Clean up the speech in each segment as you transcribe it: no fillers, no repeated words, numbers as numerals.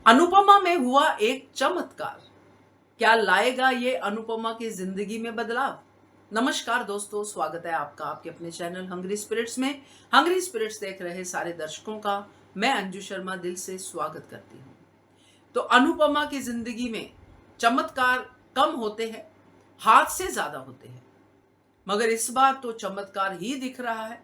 अनुपमा में हुआ एक चमत्कार, क्या लाएगा ये अनुपमा की जिंदगी में बदलाव। नमस्कार दोस्तों, स्वागत है आपका आपके अपने चैनल हंग्री स्पिरिट्स में। हंग्री स्पिरिट्स देख रहे सारे दर्शकों का मैं अंजू शर्मा दिल से स्वागत करती हूँ। तो अनुपमा की जिंदगी में चमत्कार कम होते हैं, हादसे ज्यादा होते हैं, मगर इस बार तो चमत्कार ही दिख रहा है।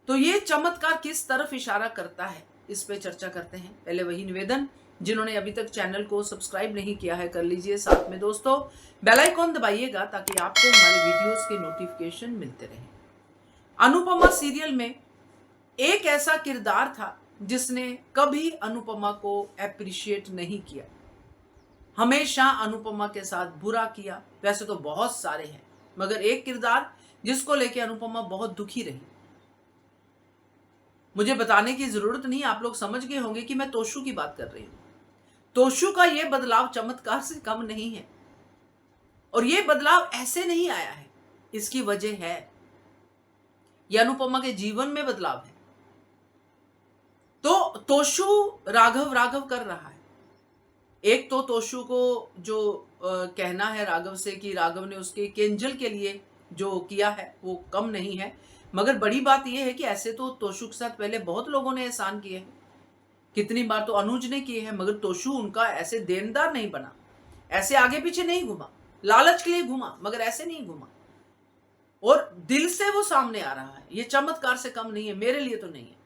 तो ये चमत्कार किस तरफ इशारा करता है, इस पे चर्चा करते हैं। पहले वही निवेदन, जिन्होंने अभी तक चैनल को सब्सक्राइब नहीं किया है कर लीजिए, साथ में दोस्तों बेल आइकॉन दबाइएगा ताकि आपको हमारे वीडियोस के नोटिफिकेशन मिलते रहें। अनुपमा सीरियल में एक ऐसा किरदार था जिसने कभी अनुपमा को एप्रिशिएट नहीं किया, हमेशा अनुपमा के साथ बुरा किया। वैसे तो बहुत सारे हैं, मगर एक किरदार जिसको लेके अनुपमा बहुत दुखी रही। मुझे बताने की जरूरत नहीं, आप लोग समझ गए होंगे कि मैं तोशु की बात कर रही हूं। तोशु का यह बदलाव चमत्कार से कम नहीं है, और यह बदलाव ऐसे नहीं आया है, इसकी वजह है यह अनुपमा के जीवन में बदलाव है। तो तोशु राघव राघव कर रहा है। एक तो तोशु को जो कहना है राघव से कि राघव ने उसके केंजल के लिए जो किया है वो कम नहीं है, मगर बड़ी बात यह है कि ऐसे तो तोशु के साथ पहले बहुत लोगों ने एहसान किए हैं, कितनी बार तो अनुज ने किए हैं, मगर तोशु उनका ऐसे देनदार नहीं बना, ऐसे आगे पीछे नहीं घुमा, लालच के लिए घुमा मगर ऐसे नहीं घुमा, और दिल से वो सामने आ रहा है। ये चमत्कार से कम नहीं है, मेरे लिए तो नहीं है।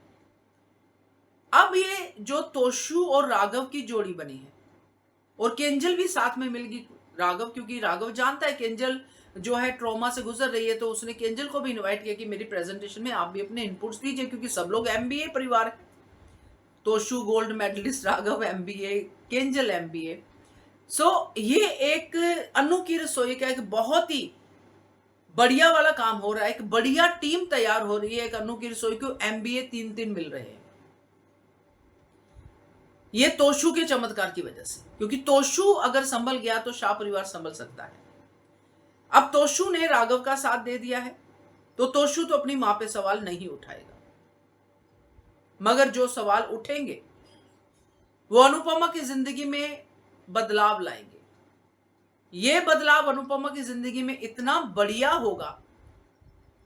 अब ये जो तोशु और राघव की जोड़ी बनी है, और केंजल भी साथ में मिल गई राघव, क्योंकि राघव जानता है केंजल जो है ट्रॉमा से गुजर रही है, तो उसने केंजल को भी इनवाइट किया कि मेरी प्रेजेंटेशन में आप भी अपने इनपुट्स दीजिए, क्योंकि सब लोग एमबीए परिवार है। Toshu gold medalist, Raghav MBA, Kenjal MBA. So ये एक अनु की रसोई का एक बहुत ही बढ़िया वाला काम हो रहा है, एक बढ़िया टीम तैयार हो रही है। एक अनु की रसोई को एमबीए 3 मिल रहे हैं, ये तोशु के चमत्कार की वजह से, क्योंकि तोशु अगर संभल गया तो शाह परिवार संभल सकता है। अब तोशु ने राघव का साथ दे दिया है, तो तोशु तो अपनी मां पे सवाल नहीं उठाएगा, मगर जो सवाल उठेंगे वो अनुपमा की जिंदगी में बदलाव लाएंगे। ये बदलाव अनुपमा की जिंदगी में इतना बढ़िया होगा,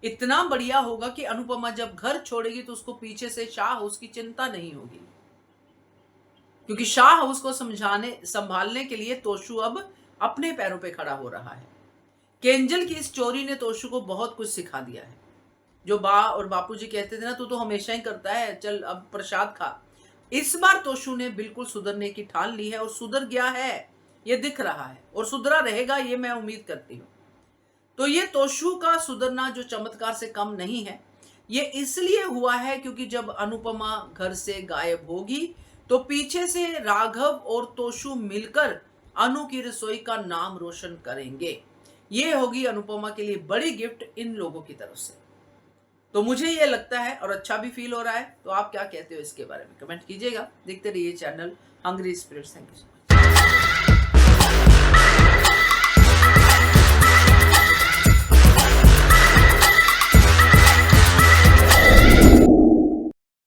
इतना बढ़िया होगा कि अनुपमा जब घर छोड़ेगी तो उसको पीछे से शाह हाउस की चिंता नहीं होगी, क्योंकि शाह हाउस को संभालने के लिए तोशु अब अपने पैरों पे खड़ा हो रहा है। केंजल की इस चोरी ने तोशु को बहुत कुछ सिखा दिया है। जो बा और बापूजी कहते थे ना, तू तो हमेशा ही करता है, चल अब प्रसाद खा। इस बार तोशु ने बिल्कुल सुधरने की ठान ली है, और सुधर गया है, ये दिख रहा है, और सुधरा रहेगा ये मैं उम्मीद करती हूँ। तो ये तोशु का सुधरना जो चमत्कार से कम नहीं है, ये इसलिए हुआ है क्योंकि जब अनुपमा घर से गायब होगी तो पीछे से राघव और तोशु मिलकर अनु की रसोई का नाम रोशन करेंगे। ये होगी अनुपमा के लिए बड़ी गिफ्ट इन लोगों की तरफ से। तो मुझे ये लगता है और अच्छा भी फील हो रहा है। तो आप क्या कहते हो इसके बारे में कमेंट कीजिएगा। देखते रहिए channel hungry spirits. Thank you.